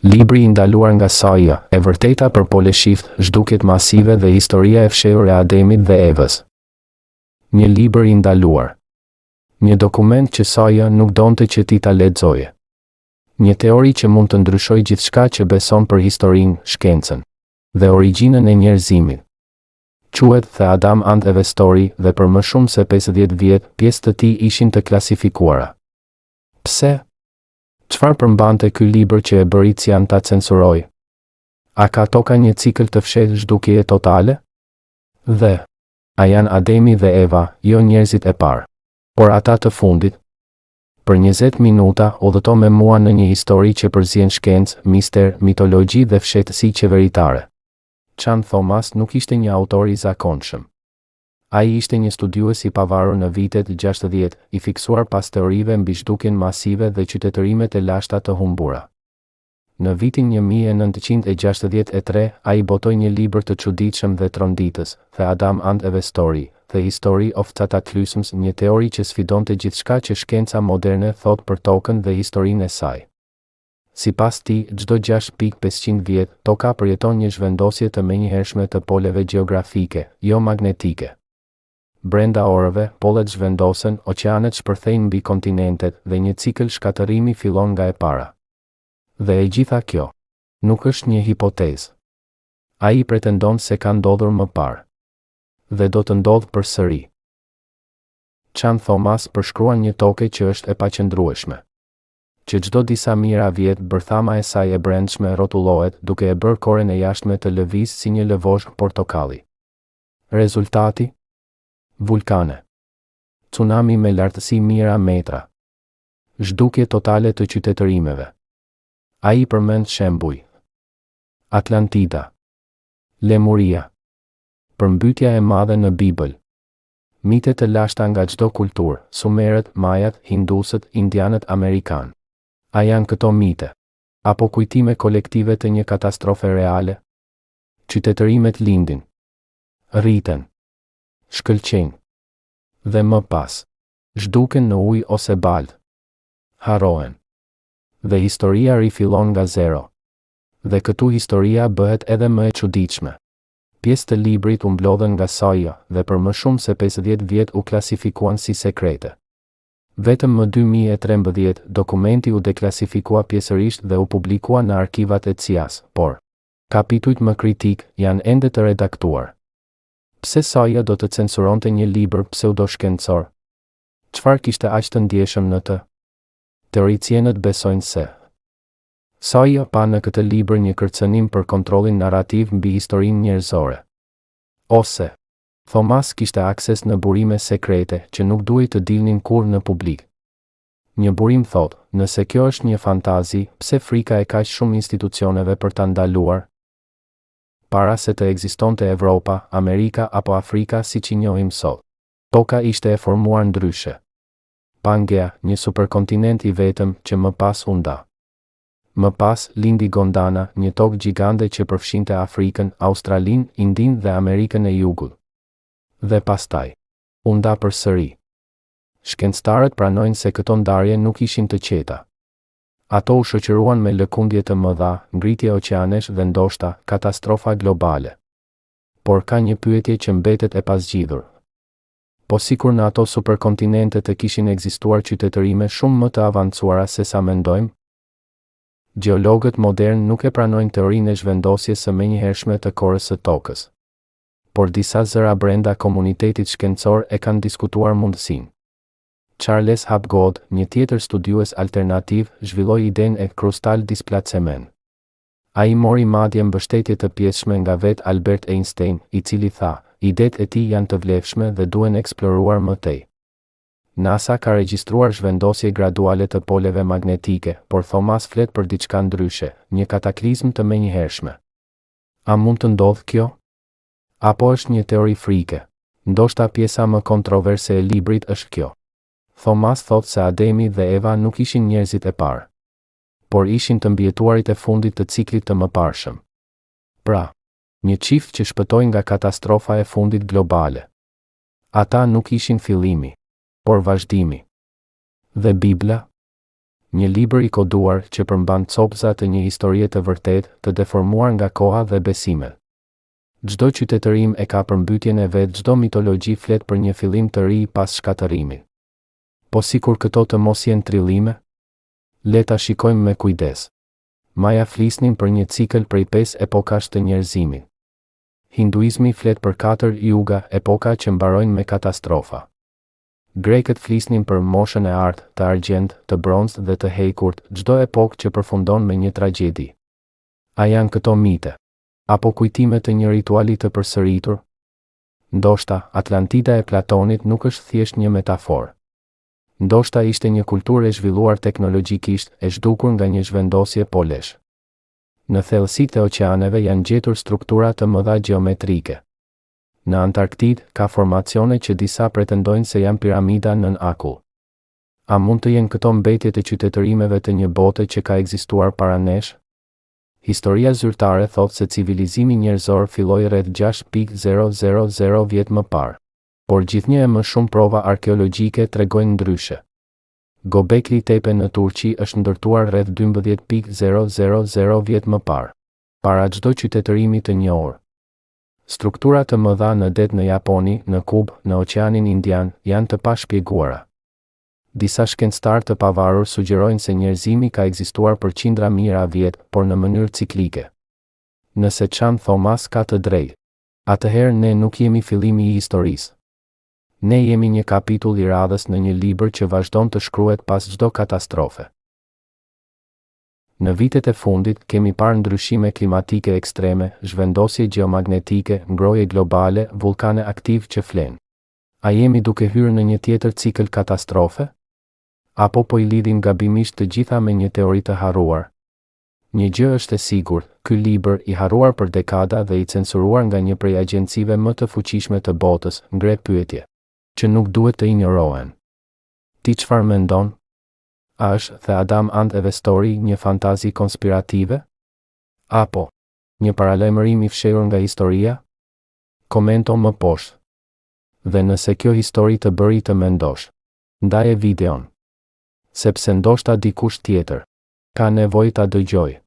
Libri i ndaluar nga Saia, e vërteta për poleshift, zhdukjet masive dhe historia e fshehur e Ademit dhe Evës. Një libër i ndaluar. Një dokument që Saia nuk donte që ti ta lexoje. Një teori që mund të ndryshojë gjithçka që beson për historinë, shkencën dhe origjinën e njerëzimit. Quhet The Adam and Eve Story dhe për më shumë se 50 vjet, pjesë të tij ishin të klasifikuara. Pse? Çfarë përmbante ky libër që e bëri Cian ta censuroj? A ka toka një cikël të fshehtë zhdukjeje totale? Dhe a janë Ademi dhe Eva, jo njerëzit e parë, por ata të fundit? Për 20 minuta udhëto me mua në një histori që përzien shkencë, mister, mitologji dhe fshehtësi qeveritare. Chan Thomas nuk ishte një autor i zakonshëm. Ai ishte një studiues i pavarur në vitet 60, i fiksuar pas teorive mbi zhdukjen masive dhe qytetërimet e lashta të humbura. Në vitin 1963, ai botoi një libër të çuditshëm dhe tronditës, The Adam and Eve Story, The History of Cataclysms, një teori që sfidonte gjithçka që shkenca moderne thot për tokën dhe historinë e saj. Sipas tij, çdo 6.500 vjet, toka përjeton një zhvendosje të menjëhershme të poleve gjeografike, jo magnetike. Brenda orëve, pollet zhvendosen, oqeanet shpërthejnë mbi kontinentet dhe një cikël shkatërimi fillon nga e para. Dhe e gjitha kjo nuk është një hipotezë. Ai pretendon se ka ndodhur më parë dhe do të ndodhë përsëri. Chan Thomas përshkruan një toke që është e paqëndrueshme, që çdo disa mijëra vjet bërthama e saj e brendshme rrotullohet duke e bërë korën e jashtme të lëvizë si një lëvoshk portokalli. Rezultati? Vulkane. Tsunami me lartësi mijëra metra. Zhdukje totale të qytetërimeve. Ai përmend shembuj: Atlantida, Lemuria, përmbytja e madhe në Bibël, mite të lashta nga çdo kulturë, Sumerët, Majat, Hindusët, Indianët Amerikanë. A janë këto mite apo kujtime kolektive të një katastrofe reale? Qytetërimet lindin, rriten, shkëlqejnë dhe më pas zhduken në ujë ose balë, harrohen. Dhe historia rifillon nga zero. Dhe këtu historia bëhet edhe më e çuditshme. Pjesë të librit u mblodhen nga Saia dhe për më shumë se 50 vjet u klasifikuan si sekrete. Vetëm më 2013 dokumenti u deklasifikua pjesërisht dhe u publikua në arkivat e CIA-s, por kapitujt më kritik janë ende të redaktuar. Pse Saia do të censuronte një libër pseudoshkencor? Çfarë kishte aq të ndjeshëm në të? Teoricienët besojnë se Saia pa në këtë libër një kërcënim për kontrollin narrativ mbi historinë njerëzore. Ose Thomas kishte akses në burime sekrete që nuk duhej të dilnin kurrë në publik. Një burim thot, nëse kjo është një fantazi, pse frika e kaq shumë institucioneve për ta ndaluar? Para se të ekzistonte Evropa, Amerika apo Afrika siç i njohim sot, toka ishte e formuar ndryshe. Pangea, një superkontinent i vetëm që më pas u nda. Më pas lindi Gondana, një tokë gjigande që përfshinte Afrikën, Australinë, Indinë dhe Amerikën e Jugut. Dhe pastaj u nda përsëri. Shkencëtarët pranojnë se këto ndarje nuk ishin të qeta. Ato u shoqëruan me lëkundje të mëdha, ngritje oqeanesh dhe ndoshta katastrofa globale. Por ka një pyetje që mbetet e pasgjidhur. Po sikur në ato superkontinente të kishin ekzistuar qytetërime shumë më të avancuara se sa mendojmë? Gjeologët modern nuk e pranojnë teorinë e zhvendosjes së menjëhershme të korës së tokës. Por disa zëra brenda komunitetit shkencor e kanë diskutuar mundësinë. Charles Hapgood, një tjetër studiues alternativ, zhvilloi idenë e krustal displacement. Ai mori madje mbështetje të pjesshme nga vet Albert Einstein, i cili tha, idetë e tij janë të vlefshme dhe duhen eksploruar më tej. NASA ka regjistruar zhvendosje graduale të poleve magnetike, por Thomas flet për diçka ndryshe, një kataklizm të menjëhershme. A mund të ndodhë kjo? Apo është një teori frike? Ndoshta pjesa më kontroverse e librit është kjo. Thomas thot se Ademi dhe Eva nuk ishin njerëzit e parë, por ishin të mbjetuarit e fundit të ciklit të mëparshëm. Pra, një çift që shpëtoi nga katastrofa e fundit globale. Ata nuk ishin fillimi, por vazhdimi. Dhe Bibla? Një libër i koduar që përmban copëza të një historie të vërtetë, të deformuar nga koha dhe besimet. Çdo qytetërim e ka përmbytjen e vet, çdo mitologji flet për një fillim të ri pas shkatërimit. Po sikur këto të mos jenë trillime, le ta shikojmë me kujdes. Maja flisnin për një cikël prej 5 epokash të njerëzimit. Hinduizmi flet për 4 yuga, epoka që mbarojnë me katastrofa. Grekët flisnin për moshën e artë, të argjend, të bronzë dhe të hekurt, çdo epokë që përfundon me një tragjedi. A janë këto mite? Apo kujtime të një rituali të përsëritur? Ndoshta, Atlantida e Platonit nuk është thjesht një metaforë. Ndoshta ishte një kulturë e zhvilluar teknologjikisht, e zhdukur nga një zhvendosje polesh. Në thellësitë e oqeaneve janë gjetur struktura të mëdha gjeometrike. Në Antarktid ka formacione që disa pretendojnë se janë piramida nën akull. A mund të jenë këto mbetjet e qytetërimeve të një bote që ka ekzistuar para nesh? Historia zyrtare thotë se civilizimi njerëzor filloi rreth 6.000 vjet më parë. Por gjithnjë e më shumë prova arkeologjike tregojnë ndryshe. Gobekli Tepe në Turqi është ndërtuar rreth 12.000 vjet më parë, para çdo qytetërimi të njohur. Struktura të mëdha në det në Japoni, në Kubë, në Oqeanin Indian, janë të pashpjeguara. Disa shkencëtar të pavarur sugjerojnë se njerëzimi ka ekzistuar për qindra mijëra vjet, por në mënyrë ciklike. Nëse Chan Thomas ka të drejtë, atëherë ne nuk jemi fillimi i historisë. Ne jemi një kapitull i radhës në një libër që vazhdon të shkruhet pas çdo katastrofe. Në vitet e fundit kemi parë ndryshime klimatike ekstreme, zhvendosje gjeomagnetike, ngrohje globale, vulkane aktiv që flen. A jemi duke hyrë në një tjetër cikël katastrofe? Apo po I lidhim gabimisht të gjitha me një teori të harruar? Një gjë është e sigurt, ky libër I harruar për dekada dhe I censuruar nga një prej agjencive më të fuqishme të botës, ngre pyetje që nuk duhet të injorohen. Ti çfarë mendon? A është The Adam and Eve Story një fantazi konspirative? Apo një paralajmërim I fshehur nga historia? Komento më poshtë. Dhe nëse kjo histori të bëri të mendosh, ndaje videon. Sepse ndoshta dikush tjetër ka nevojë ta dëgjojë.